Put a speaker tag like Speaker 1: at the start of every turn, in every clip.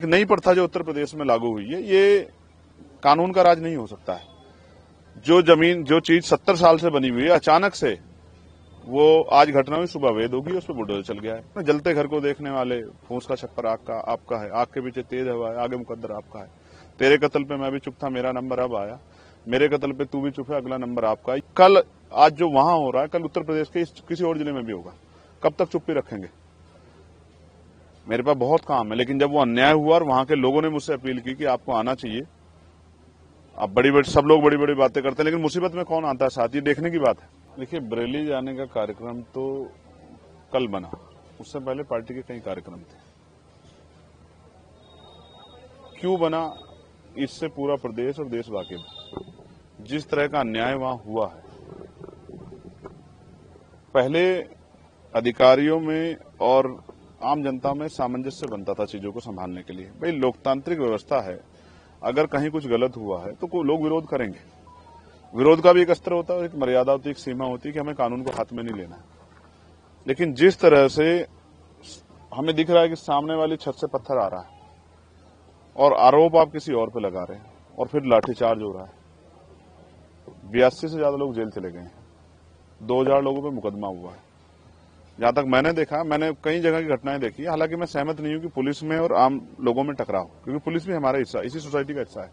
Speaker 1: नई प्रथा जो उत्तर प्रदेश में लागू हुई है, ये कानून का राज नहीं हो सकता है। जो चीज 70 साल से बनी हुई है, अचानक से वो आज घटना हुई, सुबह वेद होगी, उस पर बुलडोजर चल गया है। जलते घर को देखने वाले, फूस का छप्पर आपका है, आग के पीछे तेज हवा है, आगे मुकद्दर आपका है। तेरे कत्ल पे मैं भी चुप था, मेरा नंबर अब आया। मेरे कत्ल पे तू भी चुप है, अगला नंबर आपका है। कल आज जो वहां हो रहा है, कल उत्तर प्रदेश के किसी और जिले में भी होगा। कब तक चुप्पी रखेंगे? मेरे पास बहुत काम है, लेकिन जब वो अन्याय हुआ और वहां के लोगों ने मुझसे अपील की कि आपको आना चाहिए। अब सब लोग बड़ी बड़ी बातें करते हैं, लेकिन मुसीबत में कौन आता है साथ, ये देखने की बात है। देखिए, बरेली जाने का कार्यक्रम तो कल बना, उससे पहले पार्टी के कई कार्यक्रम थे। क्यों बना, इससे पूरा प्रदेश और देश वाकिफ। जिस तरह का अन्याय वहां हुआ है, पहले अधिकारियों में और आम जनता में सामंजस्य बनता था चीजों को संभालने के लिए। भाई, लोकतांत्रिक व्यवस्था है, अगर कहीं कुछ गलत हुआ है तो लोग विरोध करेंगे। विरोध का भी एक अस्त्र होता है, एक मर्यादा होती है, एक सीमा होती है कि हमें कानून को हाथ में नहीं लेना है। लेकिन जिस तरह से हमें दिख रहा है कि सामने वाली छत से पत्थर आ रहा है और आरोप आप किसी और पे लगा रहे हैं और फिर लाठीचार्ज हो रहा है। 82 से ज्यादा लोग जेल चले गए हैं, 2000 लोगों पे मुकदमा हुआ है। जहां तक मैंने देखा, मैंने कई जगह की घटनाएं देखी। हालांकि मैं सहमत नहीं हूं कि पुलिस में और आम लोगों में टकराव, क्योंकि पुलिस भी हमारा हिस्सा, इसी सोसाइटी का हिस्सा है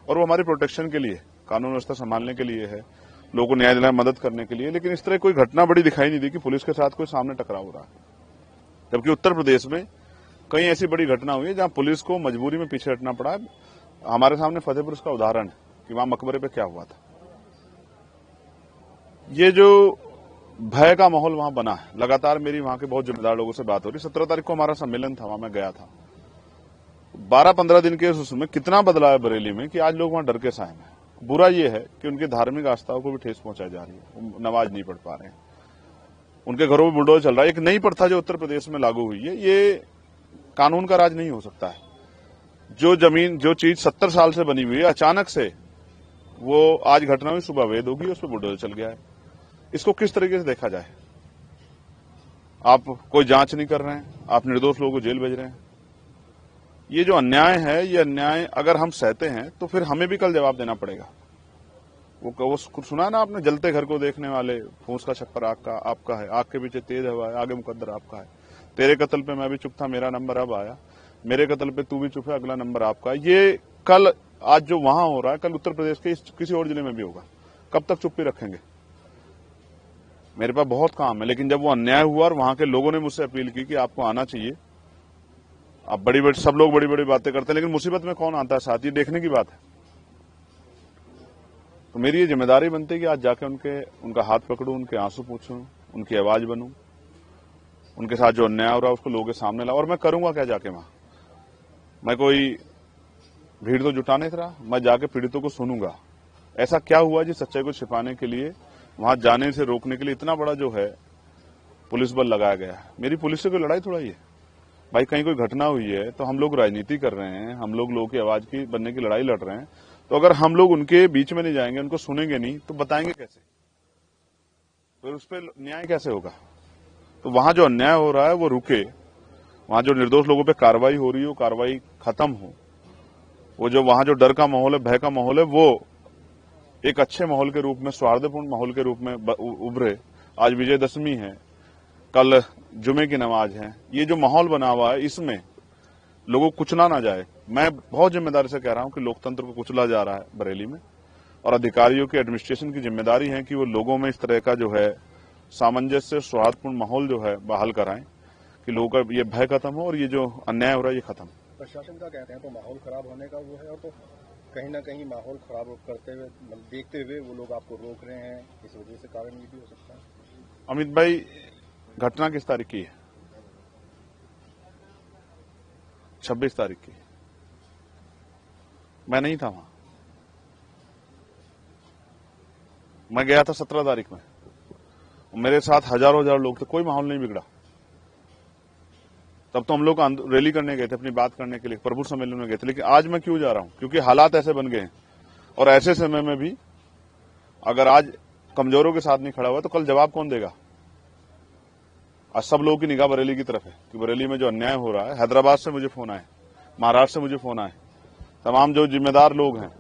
Speaker 1: और वो हमारी प्रोटेक्शन के लिए, कानून व्यवस्था संभालने के लिए है, लोगों को न्याय दिलाने में मदद करने के लिए। लेकिन इस तरह कोई घटना बड़ी दिखाई नहीं दी कि पुलिस के साथ कोई सामने टकराव हो रहा है। जबकि उत्तर प्रदेश में कई ऐसी बड़ी घटना हुई है जहां पुलिस को मजबूरी में पीछे हटना पड़ा है। हमारे सामने फतेहपुर उसका उदाहरण है कि वहां मकबरे पे क्या हुआ था। ये जो भय का माहौल वहां बना है, लगातार मेरी वहां के बहुत जिम्मेदार लोगों से बात हो रही। 17 तारीख को हमारा सम्मेलन था, वहां मैं गया था। 12-15 दिन के उसमें कितना बदलाव है बरेली में कि आज लोग वहां डर के साए हैं। बुरा ये है कि उनकी धार्मिक आस्थाओं को भी ठेस पहुंचाई जा रही है, नमाज नहीं पढ़ पा रहे हैं, उनके घरों में बुलडोजर चल रहा है। एक नई प्रथा जो उत्तर प्रदेश में लागू हुई है, ये कानून का राज नहीं हो सकता है। जो चीज 70 साल से बनी हुई है, अचानक से वो आज घटना हुई, सुबह वेद होगी, उस पर बुलडोजर चल गया है। इसको किस तरीके से देखा जाए? आप कोई जांच नहीं कर रहे हैं, आप निर्दोष लोगों को जेल भेज रहे हैं। ये जो अन्याय है, ये अन्याय अगर हम सहते हैं तो फिर हमें भी कल जवाब देना पड़ेगा। वो सुना ना आपने, जलते घर को देखने वाले, फूस का छप्पर आपका है, आग के पीछे तेज हवा है, आगे मुकद्दर आपका है। तेरे कत्ल पे मैं भी चुप था, मेरा नंबर अब आया। मेरे कत्ल पे तू भी चुप है, अगला नंबर आपका है। ये कल आज जो वहां हो रहा है, कल उत्तर प्रदेश के किसी और जिले में भी होगा। कब तक चुप्पी रखेंगे? मेरे पास बहुत काम है, लेकिन जब वो अन्याय हुआ और वहां के लोगों ने मुझसे अपील की कि आपको आना चाहिए। अब सब लोग बड़ी बड़ी बातें करते हैं, लेकिन मुसीबत में कौन आता है साथ, ये देखने की बात है। तो मेरी ये जिम्मेदारी बनती है कि आज जाके उनका हाथ पकड़ूं, उनके आंसू पूछूं, उनकी आवाज बनूं, उनके साथ जो अन्याय हो रहा है उसको लोगों के सामने लाऊं। और मैं करूंगा क्या जाके वहां? मैं कोई भीड़ तो जुटा नहीं रहा, मैं जाके पीड़ितों को सुनूंगा। ऐसा क्या हुआ जिस सच्चाई को छिपाने के लिए, वहां जाने से रोकने के लिए इतना बड़ा जो है पुलिस बल लगाया गया है। मेरी पुलिस से कोई लड़ाई थोड़ा ही है भाई। कहीं कोई घटना हुई है तो हम लोग राजनीति कर रहे हैं, हम लोगों की आवाज की बनने की लड़ाई लड़ रहे हैं। तो अगर हम लोग उनके बीच में नहीं जाएंगे, उनको सुनेंगे नहीं, तो बताएंगे कैसे? फिर उस पर न्याय कैसे होगा? तो वहां जो अन्याय हो रहा है वो रुके, वहां जो निर्दोष लोगों पे कार्रवाई हो रही है वो कार्रवाई खत्म हो। वो जो वहां जो डर का माहौल है, भय का माहौल है, वो एक अच्छे माहौल के रूप में, सौहार्दपूर्ण माहौल के रूप में उभरे। आज विजयदशमी है, कल जुमे की नमाज है। ये जो माहौल बना हुआ है, इसमें लोगों को कुचला ना जाए। मैं बहुत जिम्मेदारी से कह रहा हूं कि लोकतंत्र को कुचला जा रहा है बरेली में, और अधिकारियों की, एडमिनिस्ट्रेशन की जिम्मेदारी है कि वो लोगों में इस तरह का जो है सामंजस्य, सौहार्दपूर्ण माहौल जो है बहाल कराएं कि लोगों का ये भय खत्म हो और ये जो अन्याय हो रहा है ये खत्म।
Speaker 2: प्रशासन का कहते हैं तो माहौल खराब होने का वो है, और तो कहीं ना कहीं माहौल खराब करते हुए, देखते हुए वो लोग आपको रोक रहे हैं, इस वजह से कारण ये भी हो सकता है।
Speaker 1: अमित भाई, घटना किस तारीख की है? 26 तारीख की। मैं नहीं था वहां, मैं गया था 17 तारीख में। मेरे साथ हजारों लोग थे, कोई माहौल नहीं बिगड़ा। तब तो हम लोग रैली करने गए थे, अपनी बात करने के लिए, प्रभु सम्मेलन में गए थे। लेकिन आज मैं क्यों जा रहा हूं? क्योंकि हालात ऐसे बन गए हैं, और ऐसे समय में भी अगर आज कमजोरों के साथ नहीं खड़ा हुआ तो कल जवाब कौन देगा? आज सब लोगों की निगाह बरेली की तरफ है कि बरेली में जो अन्याय हो रहा है। हैदराबाद से मुझे फोन आए महाराष्ट्र से मुझे फोन आए, तमाम जो जिम्मेदार लोग हैं,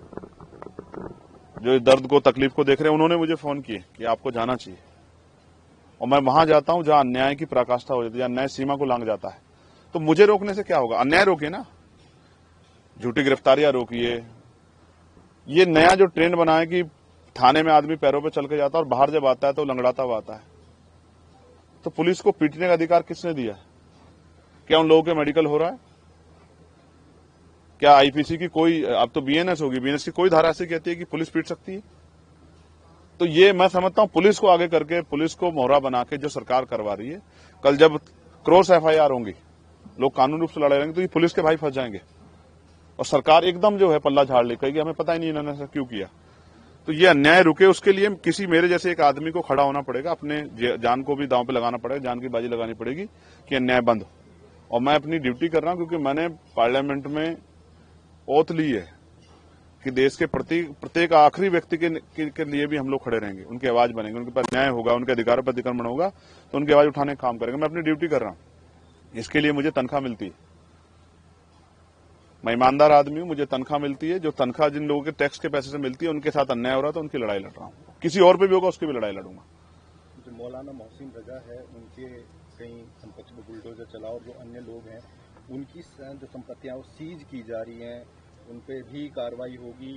Speaker 1: जो इस दर्द को, तकलीफ को देख रहे हैं, उन्होंने मुझे फोन किए कि आपको जाना चाहिए। और मैं वहां जाता हूं जहां अन्याय की पराकाष्ठा हो जाती है, अन्याय सीमा को लांघ जाता है। तो मुझे रोकने से क्या होगा? अन्याय रोकिए ना, झूठी गिरफ्तारियां रोकिए। ये नया जो ट्रेंड बना है कि थाने में आदमी पैरों पे चल के जाता है और बाहर जब आता है तो लंगड़ाता हुआ आता है। तो पुलिस को पीटने का अधिकार किसने दिया है? क्या उन लोगों के मेडिकल हो रहा है? क्या आईपीसी की कोई, अब तो बीएनएस होगी, बीएनएस की कोई धारा ऐसी कहती है कि पुलिस पीट सकती है? तो ये मैं समझता हूं पुलिस को आगे करके, पुलिस को मोहरा बना के जो सरकार करवा रही है, कल जब क्रॉस एफआईआर होंगी, लोग कानूनी रूप से लड़ाई रहेंगे, तो ये पुलिस के भाई फंस जाएंगे और सरकार एकदम जो है पल्ला झाड़ ले, कहेगी हमें पता ही नहीं इन्होंने ऐसा क्यों किया। तो ये अन्याय रुके, उसके लिए किसी मेरे जैसे एक आदमी को खड़ा होना पड़ेगा, अपने जान को भी दांव पे लगाना पड़ेगा, जान की बाजी लगानी पड़ेगी कि अन्याय बंद हो। और मैं अपनी ड्यूटी कर रहा हूं क्योंकि मैंने पार्लियामेंट में ओथ ली है कि देश के प्रत्येक आखिरी व्यक्ति के लिए भी हम लोग खड़े रहेंगे, उनकी आवाज बनेंगे, उनके पास न्याय होगा, उनके अधिकारों पर अतिक्रमण होगा तो उनकी आवाज उठाने का काम करेंगे। मैं अपनी ड्यूटी कर रहा हूं, इसके लिए मुझे तनख्वाह मिलती है। मैं ईमानदार आदमी हूं, मुझे तनख्वाह मिलती है। जो तनख्वाह जिन लोगों के टैक्स के पैसे से मिलती है, उनके साथ अन्याय हो रहा है तो उनकी लड़ाई लड़ रहा हूं। किसी और पे भी होगा उसकी भी लड़ाई लड़ूंगा।
Speaker 2: जो मौलाना मोहसिन रजा है, उनके कहीं संपत्ति पर बुलडोजर चला और जो अन्य लोग हैं उनकी जो संपत्तियां सीज की जा रही हैं, उन पे भी कार्रवाई होगी,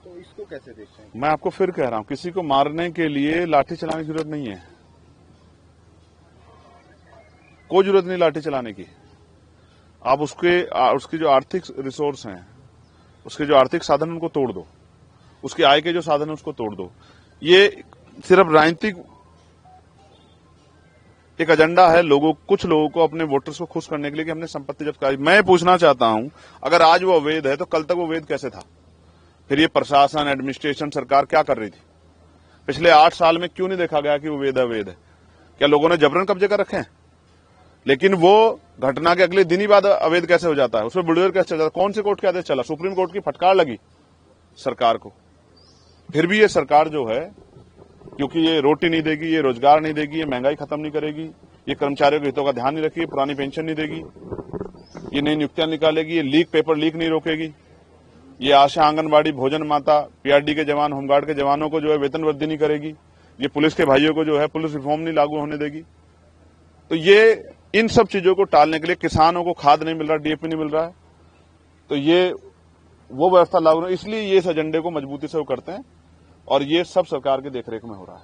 Speaker 2: तो इसको कैसे देखते हैं?
Speaker 1: मैं आपको फिर कह रहा हूं, किसी को मारने के लिए लाठी चलाने की जरूरत नहीं है, कोई जरूरत नहीं लाठी चलाने की। आप उसकी जो आर्थिक रिसोर्स हैं, उसके जो आर्थिक साधन उनको तोड़ दो, उसके आय के जो साधन है उसको तोड़ दो। ये सिर्फ राजनीतिक एक एजेंडा है, कुछ लोगों को, अपने वोटर्स को खुश करने के लिए कि हमने संपत्ति जब्त कराई। मैं पूछना चाहता हूं, अगर आज वो अवैध है तो कल तक वो वैध कैसे था? फिर ये प्रशासन, एडमिनिस्ट्रेशन, सरकार क्या कर रही थी? पिछले 8 साल में क्यों नहीं देखा गया कि वो अवैध है? क्या लोगों ने जबरन कब्जे कर रखे हैं? लेकिन वो घटना के अगले दिन ही बाद अवैध कैसे हो जाता है? उसमें बुलडोजर कैसे चल जाता है? कौन से कोर्ट के आदेश चला? सुप्रीम कोर्ट की फटकार लगी सरकार को। फिर भी ये सरकार जो है, क्योंकि ये रोटी नहीं देगी, ये रोजगार नहीं देगी, ये महंगाई खत्म नहीं करेगी, ये कर्मचारियों के हितों का ध्यान नहीं रखेगी, पुरानी पेंशन नहीं देगी, ये नई नियुक्तियां निकालेगी, ये पेपर लीक नहीं रोकेगी, ये आशा, आंगनबाड़ी, भोजन माता, पीआरडी के जवान, होमगार्ड के जवानों को जो है वेतन वृद्धि नहीं करेगी, ये पुलिस के भाइयों को जो है पुलिस रिफॉर्म नहीं लागू होने देगी। तो ये इन सब चीजों को टालने के लिए, किसानों को खाद नहीं मिल रहा, डीएपी नहीं मिल रहा है, तो ये वो व्यवस्था लागू, इसलिए ये इस एजेंडे को मजबूती से वो करते हैं और ये सब सरकार की देखरेख में हो रहा है।